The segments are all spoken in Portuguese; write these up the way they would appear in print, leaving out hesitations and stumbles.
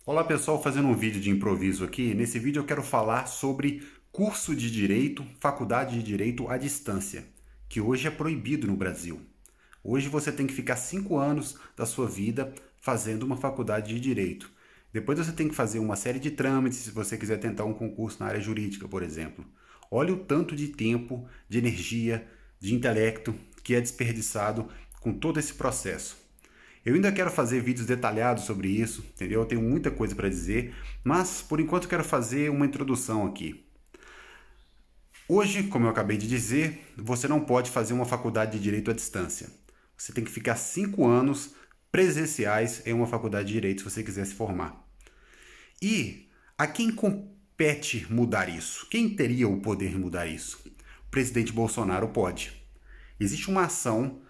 Olá pessoal, fazendo um vídeo de improviso aqui. Nesse vídeo eu quero falar sobre curso de Direito, faculdade de Direito à distância, que hoje é proibido no Brasil. Hoje você tem que ficar 5 anos da sua vida fazendo uma faculdade de Direito. Depois você tem que fazer uma série de trâmites se você quiser tentar um concurso na área jurídica, por exemplo. Olha o tanto de tempo, de energia, de intelecto que é desperdiçado com todo esse processo. Eu ainda quero fazer vídeos detalhados sobre isso, entendeu? Eu tenho muita coisa para dizer, mas por enquanto eu quero fazer uma introdução aqui. Hoje, como eu acabei de dizer, você não pode fazer uma faculdade de Direito à distância. Você tem que ficar 5 anos presenciais em uma faculdade de Direito se você quiser se formar. E a quem compete mudar isso? Quem teria o poder de mudar isso? O presidente Bolsonaro pode. Existe uma ação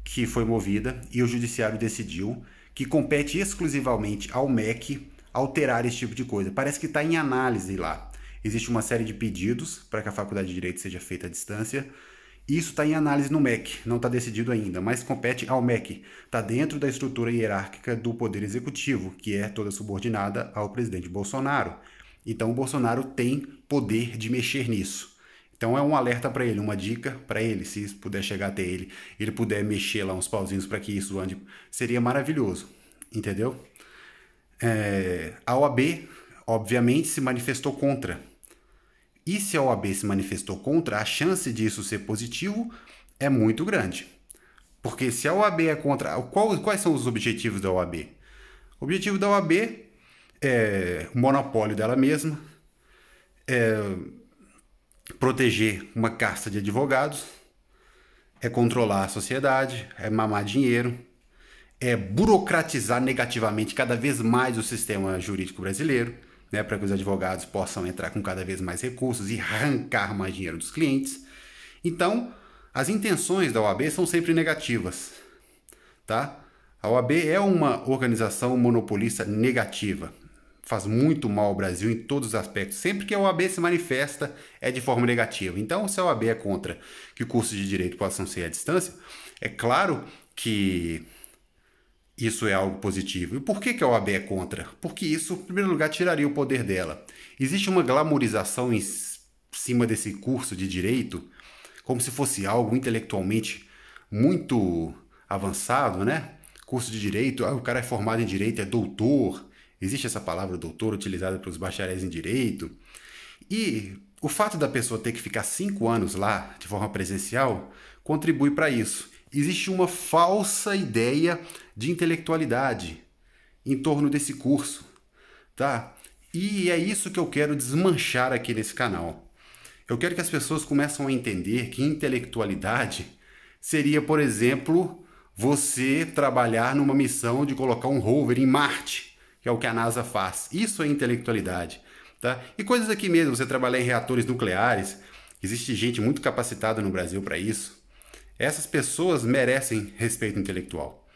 que foi movida e o judiciário decidiu que compete exclusivamente ao MEC alterar esse tipo de coisa. Parece que está em análise lá. Existe uma série de pedidos para que a faculdade de Direito seja feita à distância. Isso está em análise no MEC, não está decidido ainda, mas compete ao MEC. Está dentro da estrutura hierárquica do Poder Executivo, que é toda subordinada ao presidente Bolsonaro. Então o Bolsonaro tem poder de mexer nisso. Então é um alerta para ele, uma dica para ele, se isso puder chegar até ele, ele puder mexer lá uns pauzinhos para que isso ande, seria maravilhoso, entendeu? A OAB, obviamente, se manifestou contra. E se a OAB se manifestou contra, a chance disso ser positivo é muito grande. Porque se a OAB é contra, quais são os objetivos da OAB? O objetivo da OAB é o monopólio dela mesma, proteger uma casta de advogados, é controlar a sociedade, é mamar dinheiro, é burocratizar negativamente cada vez mais o sistema jurídico brasileiro, né, para que os advogados possam entrar com cada vez mais recursos e arrancar mais dinheiro dos clientes. Então, as intenções da OAB são sempre negativas, tá? A OAB é uma organização monopolista negativa. Faz muito mal ao Brasil em todos os aspectos. Sempre que a OAB se manifesta, é de forma negativa. Então, se a OAB é contra que cursos de direito possam ser à distância, é claro que isso é algo positivo. E por que a OAB é contra? Porque isso, em primeiro lugar, tiraria o poder dela. Existe uma glamorização em cima desse curso de direito, como se fosse algo intelectualmente muito avançado, né? Curso de direito, o cara é formado em direito, é doutor. Existe essa palavra doutor utilizada pelos bacharéis em direito. E o fato da pessoa ter que ficar 5 anos lá de forma presencial contribui para isso. Existe uma falsa ideia de intelectualidade em torno desse curso, tá? E é isso que eu quero desmanchar aqui nesse canal. Eu quero que as pessoas comecem a entender que intelectualidade seria, por exemplo, você trabalhar numa missão de colocar um rover em Marte, que é o que a NASA faz. Isso é intelectualidade, tá? E coisas aqui mesmo, você trabalhar em reatores nucleares, existe gente muito capacitada no Brasil para isso. Essas pessoas merecem respeito intelectual.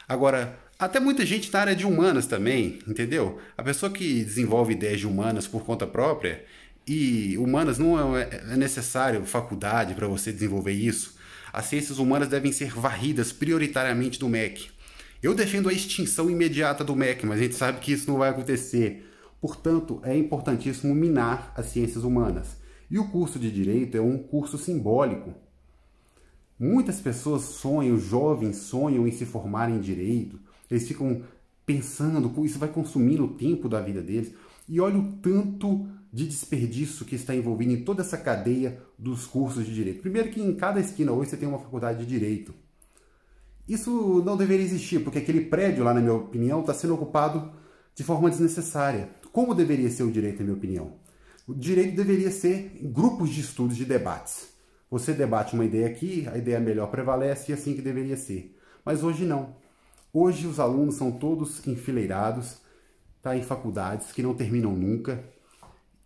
Agora, até muita gente na área de humanas também, entendeu? A pessoa que desenvolve ideias de humanas por conta própria, e humanas não é necessário faculdade para você desenvolver isso. As ciências humanas devem ser varridas prioritariamente do MEC. Eu defendo a extinção imediata do MEC, mas a gente sabe que isso não vai acontecer. Portanto, é importantíssimo minar as ciências humanas. E o curso de Direito é um curso simbólico. Muitas pessoas sonham, jovens sonham em se formar em Direito. Eles ficam pensando, isso vai consumindo o tempo da vida deles. E olha o tanto de desperdício que está envolvido em toda essa cadeia dos cursos de Direito. Primeiro que em cada esquina hoje você tem uma faculdade de Direito. Isso não deveria existir, porque aquele prédio lá, na minha opinião, está sendo ocupado de forma desnecessária. Como deveria ser o direito, na minha opinião? O direito deveria ser grupos de estudos, de debates. Você debate uma ideia aqui, a ideia melhor prevalece e assim que deveria ser. Mas hoje não. Hoje os alunos são todos enfileirados, tá, em faculdades que não terminam nunca.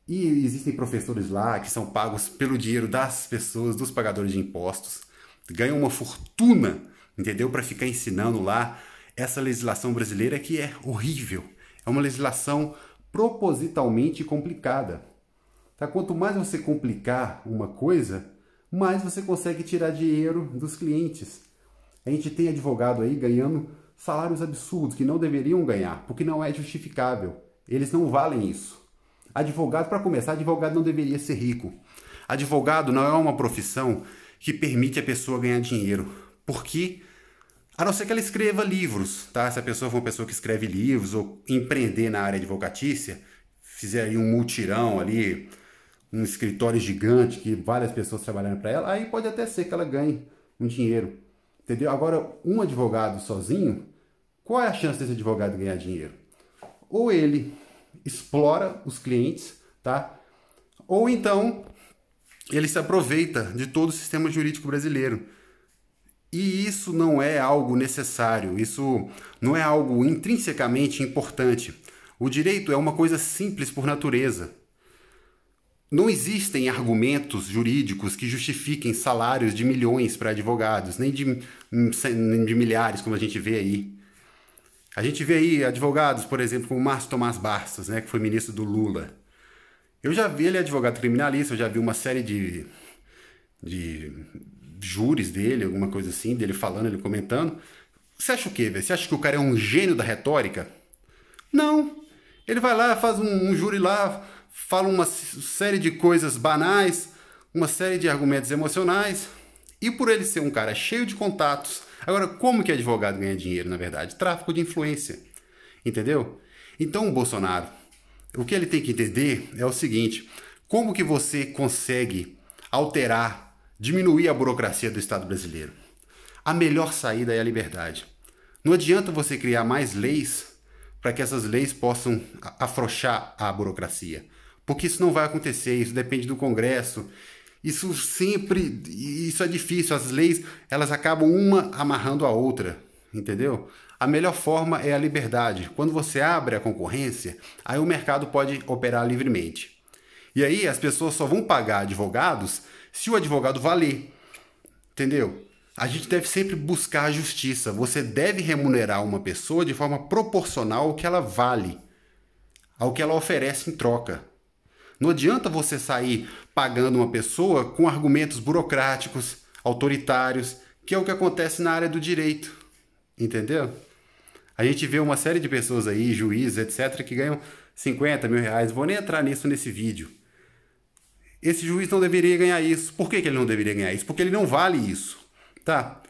E existem professores lá que são pagos pelo dinheiro das pessoas, dos pagadores de impostos. Ganham uma fortuna, entendeu? Para ficar ensinando lá essa legislação brasileira que é horrível. É uma legislação propositalmente complicada. Tá? Quanto mais você complicar uma coisa, mais você consegue tirar dinheiro dos clientes. A gente tem advogado aí ganhando salários absurdos que não deveriam ganhar, porque não é justificável. Eles não valem isso. Advogado, para começar, advogado não deveria ser rico. Advogado não é uma profissão que permite a pessoa ganhar dinheiro, porque, a não ser que ela escreva livros, tá? Se a pessoa for uma pessoa que escreve livros ou empreender na área advocatícia, fizer aí um mutirão ali, um escritório gigante que várias pessoas trabalhando para ela, aí pode até ser que ela ganhe um dinheiro, entendeu? Agora, um advogado sozinho, qual é a chance desse advogado ganhar dinheiro? Ou ele explora os clientes, tá? Ou então ele se aproveita de todo o sistema jurídico brasileiro. E isso não é algo necessário, isso não é algo intrinsecamente importante. O direito é uma coisa simples por natureza. Não existem argumentos jurídicos que justifiquem salários de milhões para advogados, nem de milhares, como a gente vê aí. A gente vê aí advogados, por exemplo, como Márcio Tomás Barças, né, que foi ministro do Lula. Eu já vi ele advogado criminalista, eu já vi uma série de júris dele, alguma coisa assim, dele falando, ele comentando. Você acha o quê, velho? Você acha que o cara é um gênio da retórica? Não. Ele vai lá, faz um júri lá, fala uma série de coisas banais, uma série de argumentos emocionais, e por ele ser um cara cheio de contatos. Agora, como que advogado ganha dinheiro, na verdade? Tráfico de influência, entendeu? Então, o Bolsonaro, o que ele tem que entender é o seguinte: como que você consegue alterar, diminuir a burocracia do Estado brasileiro? A melhor saída é a liberdade. Não adianta você criar mais leis para que essas leis possam afrouxar a burocracia, porque isso não vai acontecer, isso depende do Congresso. Isso é difícil, as leis, elas acabam uma amarrando a outra, entendeu? A melhor forma é a liberdade. Quando você abre a concorrência, aí o mercado pode operar livremente. E aí as pessoas só vão pagar advogados se o advogado valer, entendeu? A gente deve sempre buscar a justiça. Você deve remunerar uma pessoa de forma proporcional ao que ela vale, ao que ela oferece em troca. Não adianta você sair pagando uma pessoa com argumentos burocráticos, autoritários, que é o que acontece na área do direito, entendeu? A gente vê uma série de pessoas aí, juízes, etc., que ganham 50 mil reais. Vou nem entrar nisso nesse vídeo. Esse juiz não deveria ganhar isso. Por que ele não deveria ganhar isso? Porque ele não vale isso, tá?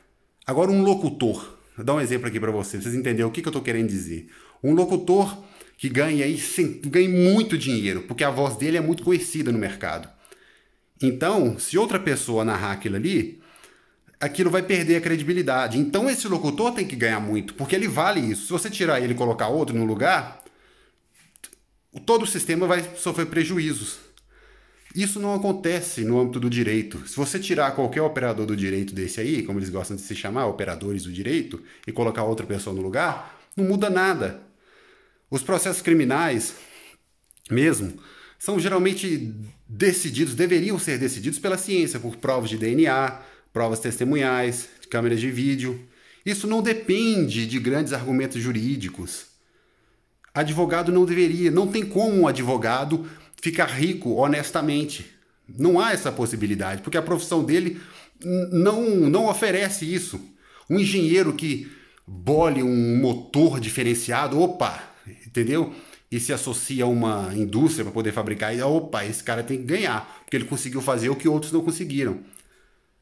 Agora, um locutor. Vou dar um exemplo aqui para vocês entenderem o que eu estou querendo dizer. Um locutor que ganha muito dinheiro, porque a voz dele é muito conhecida no mercado. Então, se outra pessoa narrar aquilo ali, aquilo vai perder a credibilidade. Então, esse locutor tem que ganhar muito, porque ele vale isso. Se você tirar ele e colocar outro no lugar, todo o sistema vai sofrer prejuízos. Isso não acontece no âmbito do direito. Se você tirar qualquer operador do direito desse aí, como eles gostam de se chamar, operadores do direito, e colocar outra pessoa no lugar, não muda nada. Os processos criminais, mesmo, são geralmente deveriam ser decididos pela ciência, por provas de DNA, provas testemunhais, câmeras de vídeo. Isso não depende de grandes argumentos jurídicos. Advogado não tem como um advogado ficar rico honestamente. Não há essa possibilidade, porque a profissão dele não oferece isso. Um engenheiro que bole um motor diferenciado, entendeu? E se associa a uma indústria para poder fabricar, esse cara tem que ganhar, porque ele conseguiu fazer o que outros não conseguiram.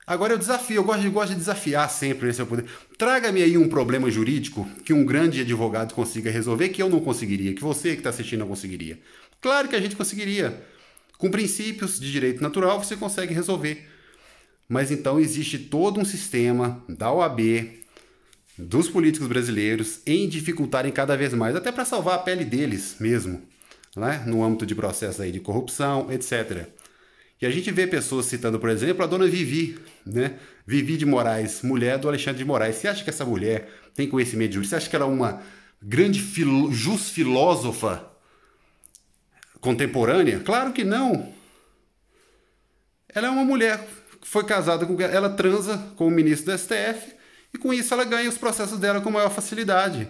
Agora eu desafio, eu gosto de desafiar sempre esse poder. Traga-me aí um problema jurídico que um grande advogado consiga resolver, que eu não conseguiria, que você que está assistindo não conseguiria. Claro que a gente conseguiria. Com princípios de direito natural você consegue resolver. Mas então existe todo um sistema da OAB, dos políticos brasileiros, em dificultarem cada vez mais, até para salvar a pele deles mesmo, né? No âmbito de processos aí de corrupção, etc. E a gente vê pessoas citando, por exemplo, a dona Vivi, né? Vivi de Moraes, mulher do Alexandre de Moraes. Você acha que essa mulher tem conhecimento de jurídico? Você acha que ela é uma grande filósofa contemporânea? Claro que não. Ela é uma mulher que foi casada com... Ela transa com o ministro do STF e com isso ela ganha os processos dela com maior facilidade.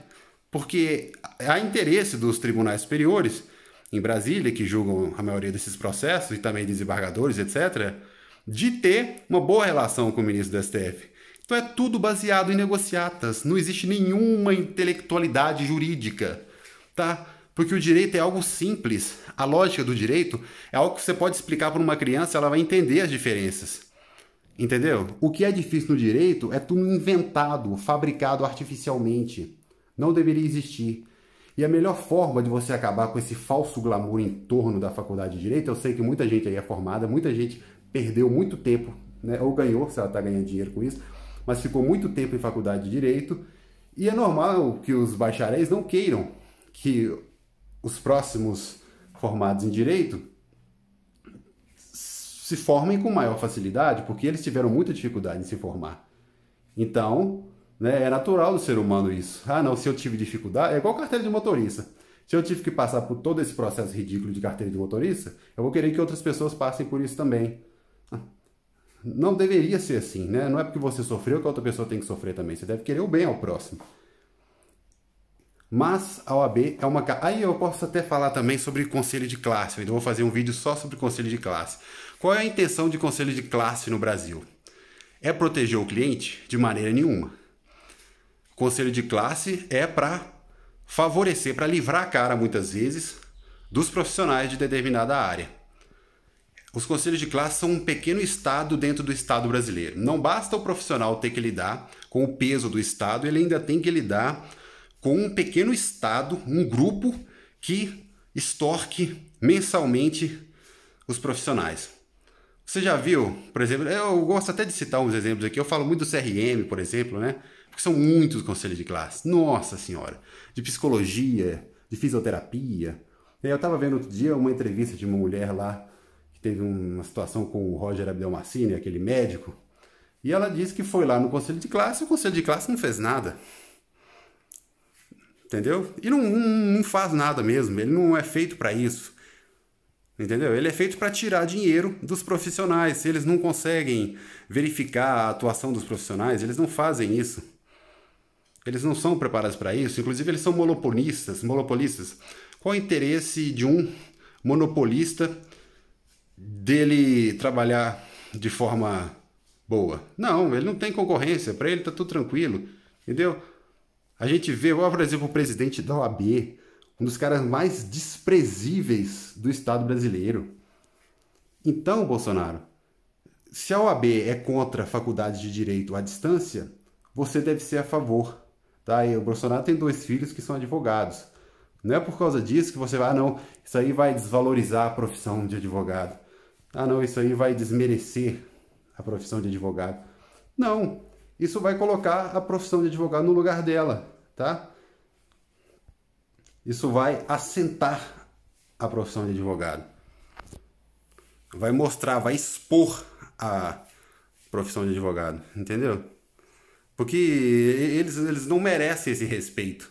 Porque há interesse dos tribunais superiores em Brasília, que julgam a maioria desses processos, e também desembargadores, etc., de ter uma boa relação com o ministro do STF. Então é tudo baseado em negociatas, não existe nenhuma intelectualidade jurídica, tá? Porque o direito é algo simples, a lógica do direito é algo que você pode explicar para uma criança, ela vai entender as diferenças, entendeu? O que é difícil no direito é tudo inventado, fabricado artificialmente, não deveria existir. E a melhor forma de você acabar com esse falso glamour em torno da faculdade de Direito, eu sei que muita gente aí é formada, muita gente perdeu muito tempo, né, ou ganhou, se ela está ganhando dinheiro com isso, mas ficou muito tempo em faculdade de Direito, e é normal que os bacharéis não queiram que os próximos formados em Direito se formem com maior facilidade, porque eles tiveram muita dificuldade em se formar. Então, né, é natural do ser humano isso. Ah, não, se eu tive dificuldade... É igual carteira de motorista. Se eu tive que passar por todo esse processo ridículo de carteira de motorista, eu vou querer que outras pessoas passem por isso também. Não deveria ser assim, né? Não é porque você sofreu que a outra pessoa tem que sofrer também. Você deve querer o bem ao próximo. Mas a OAB é uma... Aí eu posso até falar também sobre conselho de classe. Eu ainda vou fazer um vídeo só sobre conselho de classe. Qual é a intenção de conselho de classe no Brasil? É proteger o cliente? De maneira nenhuma. Conselho de classe é para favorecer, para livrar a cara, muitas vezes, dos profissionais de determinada área. Os conselhos de classe são um pequeno Estado dentro do Estado brasileiro. Não basta o profissional ter que lidar com o peso do Estado, ele ainda tem que lidar com um pequeno Estado, um grupo que extorque mensalmente os profissionais. Você já viu, por exemplo, eu gosto até de citar uns exemplos aqui, eu falo muito do CRM, por exemplo, né? Porque são muitos conselhos de classe, nossa senhora, de psicologia, de fisioterapia. Eu estava vendo outro dia uma entrevista de uma mulher lá, que teve uma situação com o Roger Abdelmacine, aquele médico, e ela disse que foi lá no conselho de classe e o conselho de classe não fez nada. Entendeu? E não faz nada mesmo, ele não é feito para isso. Entendeu? Ele é feito para tirar dinheiro dos profissionais. Se eles não conseguem verificar a atuação dos profissionais, eles não fazem isso. Eles não são preparados para isso. Inclusive, eles são monopolistas. Qual o interesse de um monopolista dele trabalhar de forma boa? Não, ele não tem concorrência. Para ele tá tudo tranquilo. Entendeu? A gente vê, por exemplo, o presidente da OAB, um dos caras mais desprezíveis do Estado brasileiro. Então, Bolsonaro, se a OAB é contra a faculdade de Direito à distância, você deve ser a favor. Tá? E o Bolsonaro tem 2 filhos que são advogados. Não é por causa disso que você vai, não, isso aí vai desvalorizar a profissão de advogado. Ah, não, isso aí vai desmerecer a profissão de advogado. Não, isso vai colocar a profissão de advogado no lugar dela, tá? Isso vai assentar a profissão de advogado. Vai mostrar, vai expor a profissão de advogado, entendeu? Porque eles não merecem esse respeito,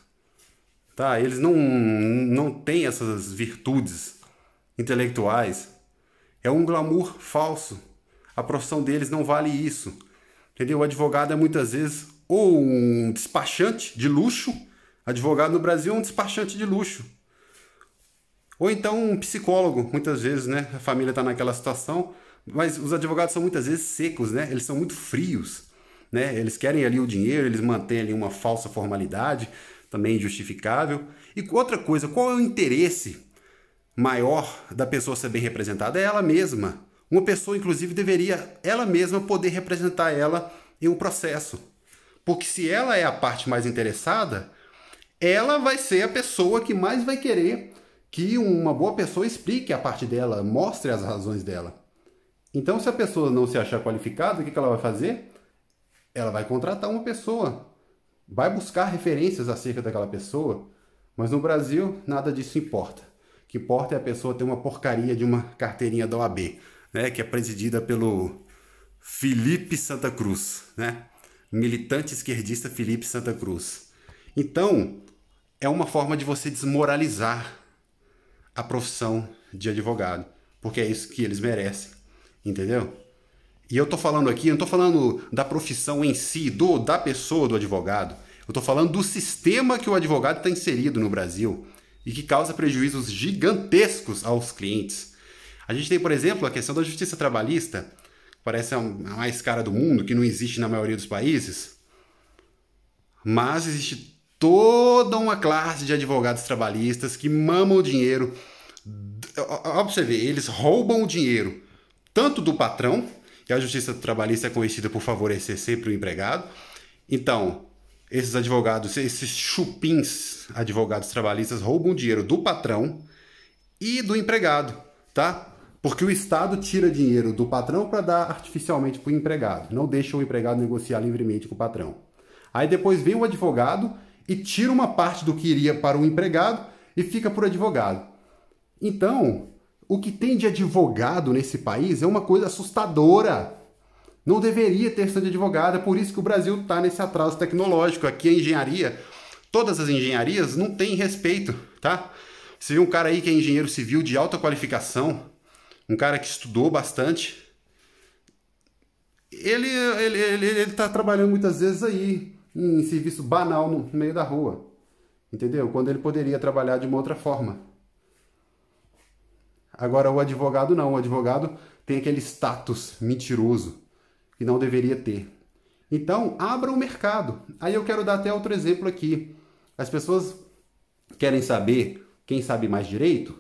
tá? Eles não têm essas virtudes intelectuais. É um glamour falso. A profissão deles não vale isso, entendeu? O advogado é muitas vezes ou um despachante de luxo. Advogado no Brasil é um despachante de luxo. Ou então um psicólogo, muitas vezes, né? A família está naquela situação, mas os advogados são muitas vezes secos, né? Eles são muito frios, né? Eles querem ali o dinheiro, eles mantêm ali uma falsa formalidade, também injustificável. E outra coisa, qual é o interesse maior da pessoa ser bem representada? É ela mesma. Uma pessoa, inclusive, deveria ela mesma poder representar ela em um processo. Porque se ela é a parte mais interessada, ela vai ser a pessoa que mais vai querer que uma boa pessoa explique a parte dela, mostre as razões dela. Então, se a pessoa não se achar qualificada, o que ela vai fazer? Ela vai contratar uma pessoa, vai buscar referências acerca daquela pessoa, mas no Brasil nada disso importa. O que importa é a pessoa ter uma porcaria de uma carteirinha da OAB, né, que é presidida pelo Felipe Santa Cruz, né? Militante esquerdista Felipe Santa Cruz. Então, é uma forma de você desmoralizar a profissão de advogado, porque é isso que eles merecem, entendeu? E eu tô falando aqui, eu não tô falando da profissão em si, da pessoa do advogado, eu tô falando do sistema que o advogado está inserido no Brasil e que causa prejuízos gigantescos aos clientes. A gente tem, por exemplo, a questão da justiça trabalhista. parece a mais cara do mundo, que não existe na maioria dos países. Mas existe toda uma classe de advogados trabalhistas que mamam o dinheiro. Ó, pra você ver, eles roubam o dinheiro tanto do patrão, e a justiça trabalhista é conhecida por favorecer sempre o empregado. Então, esses advogados, esses chupins advogados trabalhistas roubam o dinheiro do patrão e do empregado, tá? Porque o Estado tira dinheiro do patrão para dar artificialmente para o empregado. Não deixa o empregado negociar livremente com o patrão. Aí depois vem o advogado e tira uma parte do que iria para o empregado e fica por advogado. Então, o que tem de advogado nesse país é uma coisa assustadora. Não deveria ter sido de advogado, é por isso que o Brasil está nesse atraso tecnológico. Aqui a engenharia, todas as engenharias não têm respeito, tá? Você vê um cara aí que é engenheiro civil de alta qualificação, um cara que estudou bastante, ele tá trabalhando muitas vezes aí em serviço banal no meio da rua, entendeu? Quando ele poderia trabalhar de uma outra forma. Agora o advogado não, o advogado tem aquele status mentiroso que não deveria ter. Então, abra o mercado. Aí eu quero dar até outro exemplo aqui. As pessoas querem saber quem sabe mais direito,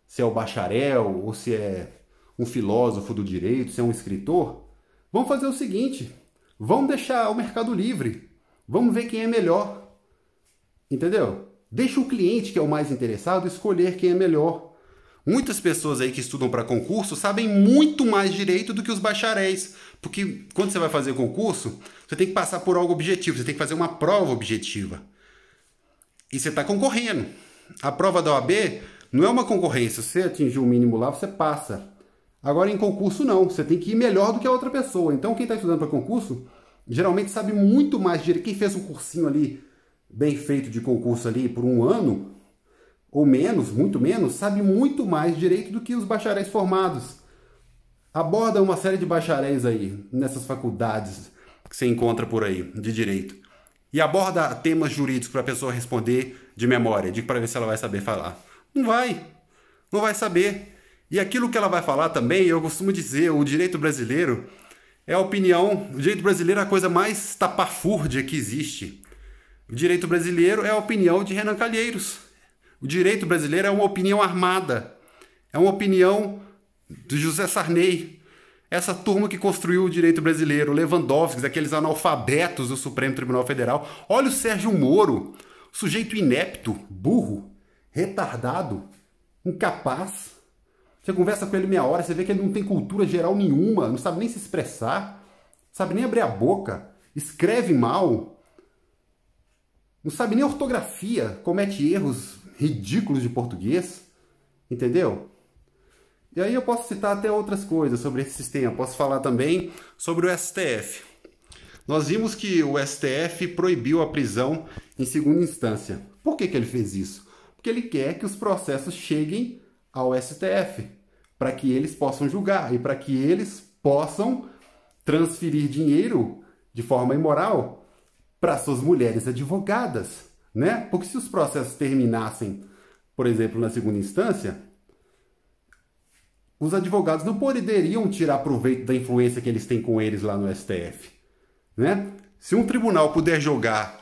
se é o bacharel ou se é um filósofo do direito, se é um escritor. Vamos fazer o seguinte, vamos deixar o mercado livre. Vamos ver quem é melhor. Entendeu? Deixa o cliente, que é o mais interessado, escolher quem é melhor. Muitas pessoas aí que estudam para concurso sabem muito mais direito do que os bacharéis. Porque quando você vai fazer concurso, você tem que passar por algo objetivo, você tem que fazer uma prova objetiva. E você está concorrendo. A prova da OAB não é uma concorrência. Se você atingir o mínimo lá, você passa. Agora em concurso não, você tem que ir melhor do que a outra pessoa. Então quem está estudando para concurso, geralmente sabe muito mais direito. Quem fez um cursinho ali, bem feito de concurso ali por um ano, ou menos, muito menos, sabe muito mais direito do que os bacharéis formados. Aborda uma série de bacharéis aí, nessas faculdades que você encontra por aí, de direito. E aborda temas jurídicos para a pessoa responder de memória, para ver se ela vai saber falar. Não vai saber. E aquilo que ela vai falar também, eu costumo dizer, o direito brasileiro é a opinião, o direito brasileiro é a coisa mais tapafúrdia que existe. O direito brasileiro é a opinião de Renan Calheiros. O direito brasileiro é uma opinião armada, é uma opinião do José Sarney, essa turma que construiu o direito brasileiro, Lewandowski, aqueles analfabetos do Supremo Tribunal Federal. Olha o Sérgio Moro, sujeito inepto, burro, retardado, incapaz. Você conversa com ele meia hora, você vê que ele não tem cultura geral nenhuma, não sabe nem se expressar, não sabe nem abrir a boca, escreve mal, não sabe nem ortografia, comete erros ridículos de português, entendeu? E aí eu posso citar até outras coisas sobre esse sistema. Posso falar também sobre o STF. Nós vimos que o STF proibiu a prisão em segunda instância. Por que ele fez isso? Porque ele quer que os processos cheguem ao STF, para que eles possam julgar e para que eles possam transferir dinheiro de forma imoral para suas mulheres advogadas, né? Porque se os processos terminassem, por exemplo, na segunda instância, os advogados não poderiam tirar proveito da influência que eles têm com eles lá no STF, né? Se um tribunal puder julgar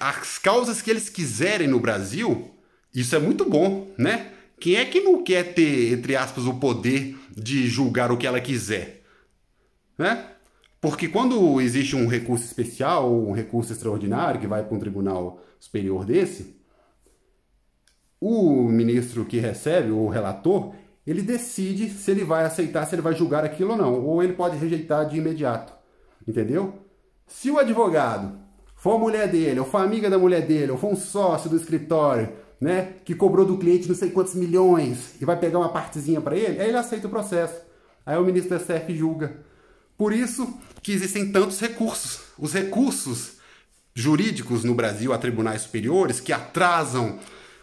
as causas que eles quiserem no Brasil, isso é muito bom, né? Quem é que não quer ter, entre aspas, o poder de julgar o que ela quiser, né? Porque quando existe um recurso especial ou um recurso extraordinário que vai para um tribunal superior desse, o ministro que recebe, o relator, ele decide se ele vai aceitar, se ele vai julgar aquilo ou não, ou ele pode rejeitar de imediato, entendeu? Se o advogado for a mulher dele, ou for a amiga da mulher dele, ou for um sócio do escritório, né, que cobrou do cliente não sei quantos milhões e vai pegar uma partezinha para ele, aí ele aceita o processo. Aí o ministro do STF julga. Por isso que existem tantos recursos. Os recursos jurídicos no Brasil a tribunais superiores que atrasam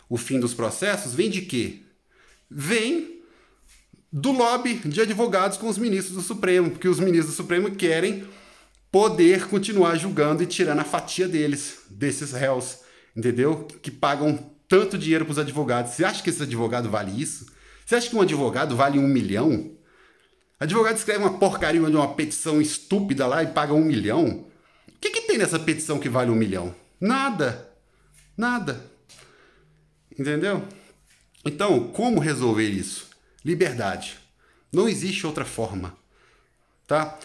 o fim dos processos, vem de quê? Vem do lobby de advogados com os ministros do Supremo, porque os ministros do Supremo querem poder continuar julgando e tirando a fatia deles, desses réus, entendeu? Que pagam tanto dinheiro para os advogados. Você acha que esse advogado vale isso? Você acha que um advogado vale 1 milhão? Advogado escreve uma porcaria de uma petição estúpida lá e paga 1 milhão. O que tem nessa petição que vale 1 milhão? Nada. Nada. Entendeu? Então, como resolver isso? Liberdade. Não existe outra forma. Tá?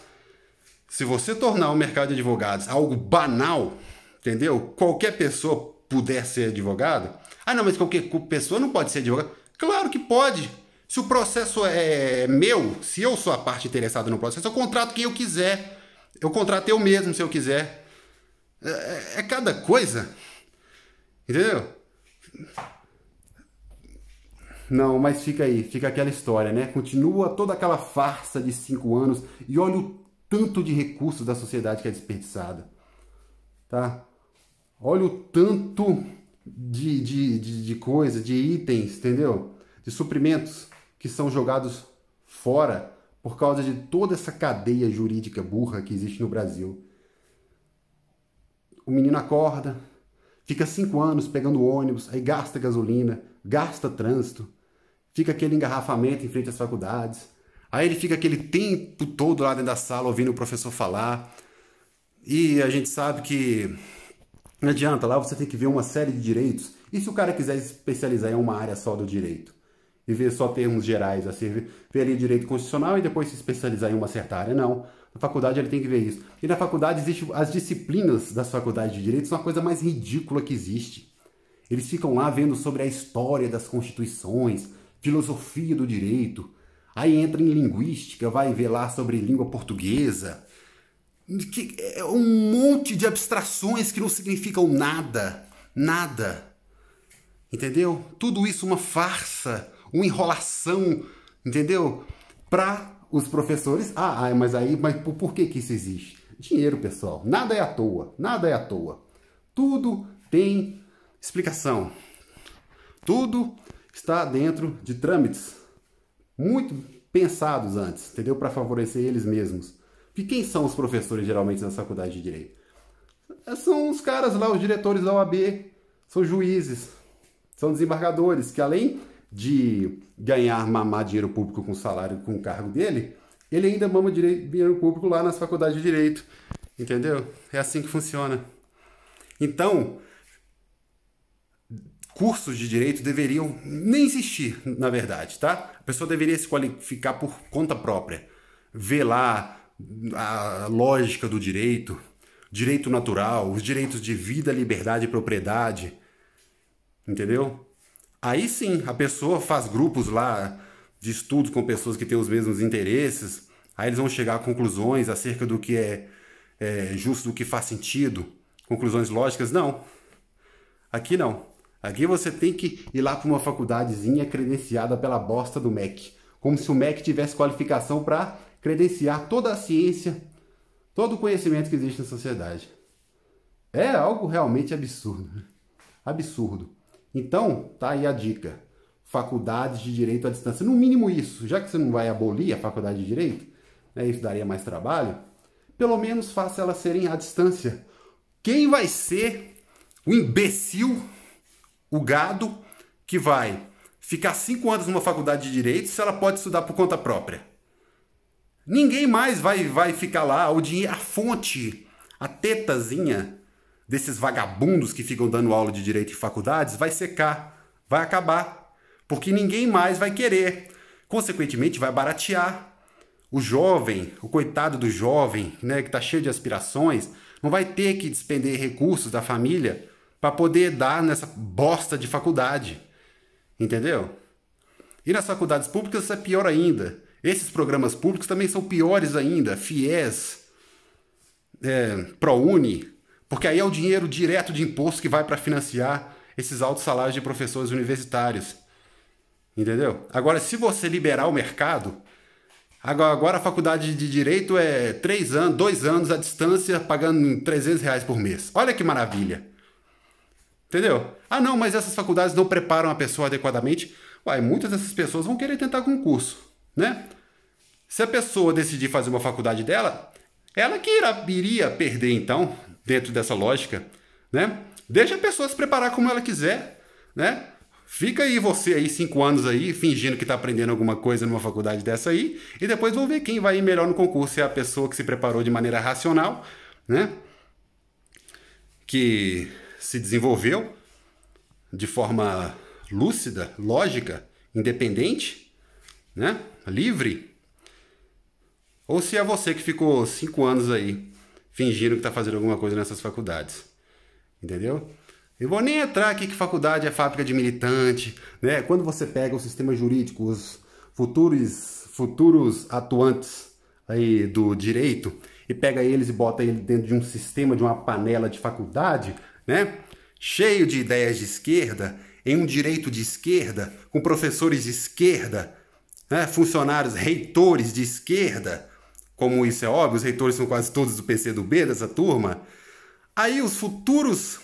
Se você tornar o mercado de advogados algo banal, entendeu? Qualquer pessoa puder ser advogado. Ah, não, mas qualquer pessoa não pode ser advogado. Claro que pode. Se o processo é meu, se eu sou a parte interessada no processo, eu contrato quem eu quiser. Eu contrato eu mesmo, se eu quiser. É cada coisa. Entendeu? Não, mas fica aí, fica aquela história, né? Continua toda aquela farsa de 5 anos e olha o tanto de recursos da sociedade que é desperdiçada. Tá? Olha o tanto de coisa, de itens, entendeu? De suprimentos que são jogados fora por causa de toda essa cadeia jurídica burra que existe no Brasil. O menino acorda, fica 5 anos pegando ônibus, aí gasta gasolina, gasta trânsito, fica aquele engarrafamento em frente às faculdades, aí ele fica aquele tempo todo lá dentro da sala ouvindo o professor falar, e a gente sabe que não adianta, lá você tem que ver uma série de direitos, e se o cara quiser especializar em uma área só do direito? E ver só termos gerais, assim, ver ali direito constitucional e depois se especializar em uma certa área. Não. Na faculdade ele tem que ver isso. E na faculdade existem as disciplinas das faculdades de direito, são a coisa mais ridícula que existe. Eles ficam lá vendo sobre a história das constituições, filosofia do direito. Aí entra em linguística, vai ver lá sobre língua portuguesa. É um monte de abstrações que não significam nada. Nada. Entendeu? Tudo isso uma farsa. Uma enrolação, entendeu? Para os professores. Mas por que isso existe? Dinheiro, pessoal. Nada é à toa. Nada é à toa. Tudo tem explicação. Tudo está dentro de trâmites muito pensados antes, entendeu? Para favorecer eles mesmos. E quem são os professores geralmente na faculdade de Direito? São os caras lá, os diretores da OAB, são juízes, são desembargadores, que além de mamar dinheiro público com o salário, com o cargo dele, ele ainda mama dinheiro público lá nas faculdades de Direito. Entendeu? É assim que funciona. Então, cursos de Direito deveriam nem existir, na verdade, tá? A pessoa deveria se qualificar por conta própria. Ver lá a lógica do direito, direito natural, os direitos de vida, liberdade e propriedade. Entendeu? Aí sim, a pessoa faz grupos lá de estudos com pessoas que têm os mesmos interesses, aí eles vão chegar a conclusões acerca do que é justo, do que faz sentido, conclusões lógicas. Não, aqui não. Aqui você tem que ir lá para uma faculdadezinha credenciada pela bosta do MEC, como se o MEC tivesse qualificação para credenciar toda a ciência, todo o conhecimento que existe na sociedade. É algo realmente absurdo. Absurdo. Então, tá aí a dica. Faculdades de Direito à distância. No mínimo isso. Já que você não vai abolir a faculdade de Direito, né, isso daria mais trabalho, pelo menos faça elas serem à distância. Quem vai ser o imbecil, o gado, que vai ficar 5 anos numa faculdade de Direito se ela pode estudar por conta própria? Ninguém mais vai ficar lá. O dinheiro, a fonte, a tetazinha desses vagabundos que ficam dando aula de direito em faculdades vai secar, vai acabar, porque ninguém mais vai querer. Consequentemente, vai baratear. O jovem, o coitado do jovem, né, que está cheio de aspirações, não vai ter que despender recursos da família para poder dar nessa bosta de faculdade. Entendeu? E nas faculdades públicas é pior ainda. Esses programas públicos também são piores ainda. FIES, ProUni, porque aí é o dinheiro direto de imposto que vai para financiar esses altos salários de professores universitários. Entendeu? Agora, se você liberar o mercado, agora a faculdade de Direito é 3 anos, 2 anos à distância, pagando R$300 por mês. Olha que maravilha. Entendeu? Ah, não, mas essas faculdades não preparam a pessoa adequadamente. Uai, muitas dessas pessoas vão querer tentar concurso, né? Se a pessoa decidir fazer uma faculdade dela, ela que iria perder, então, dentro dessa lógica, né? Deixa a pessoa se preparar como ela quiser, né? fica aí você aí 5 anos aí, fingindo que tá aprendendo alguma coisa numa faculdade dessa aí, e depois vamos ver quem vai ir melhor no concurso, se é a pessoa que se preparou de maneira racional, né? Que se desenvolveu de forma lúcida, lógica, independente, né? Livre. Ou se é você que ficou 5 anos aí, fingindo que tá fazendo alguma coisa nessas faculdades. Entendeu? Eu vou nem entrar aqui que faculdade é fábrica de militante, né? Quando você pega o sistema jurídico, os futuros atuantes aí do direito e pega eles e bota ele dentro de um sistema, de uma panela de faculdade, né? Cheio de ideias de esquerda, em um direito de esquerda, com professores de esquerda, né? Funcionários, reitores de esquerda, como isso é óbvio, os reitores são quase todos do PCdoB, dessa turma. Aí os futuros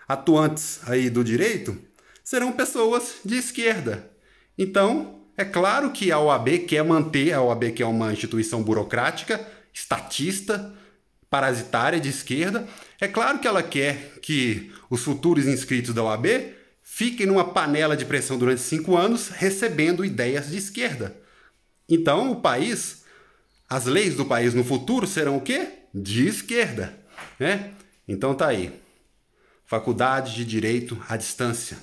atuantes aí do direito serão pessoas de esquerda. Então, é claro que a OAB quer manter, a OAB que é uma instituição burocrática, estatista, parasitária de esquerda, é claro que ela quer que os futuros inscritos da OAB fiquem numa panela de pressão durante 5 anos recebendo ideias de esquerda. Então, o país, as leis do país no futuro serão o quê? De esquerda, né? Então tá aí. Faculdade de Direito à distância.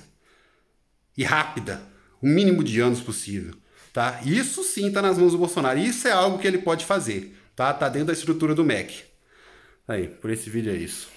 E rápida. O mínimo de anos possível. Tá? Isso sim tá nas mãos do Bolsonaro. Isso é algo que ele pode fazer. Tá dentro da estrutura do MEC. Aí, por esse vídeo é isso.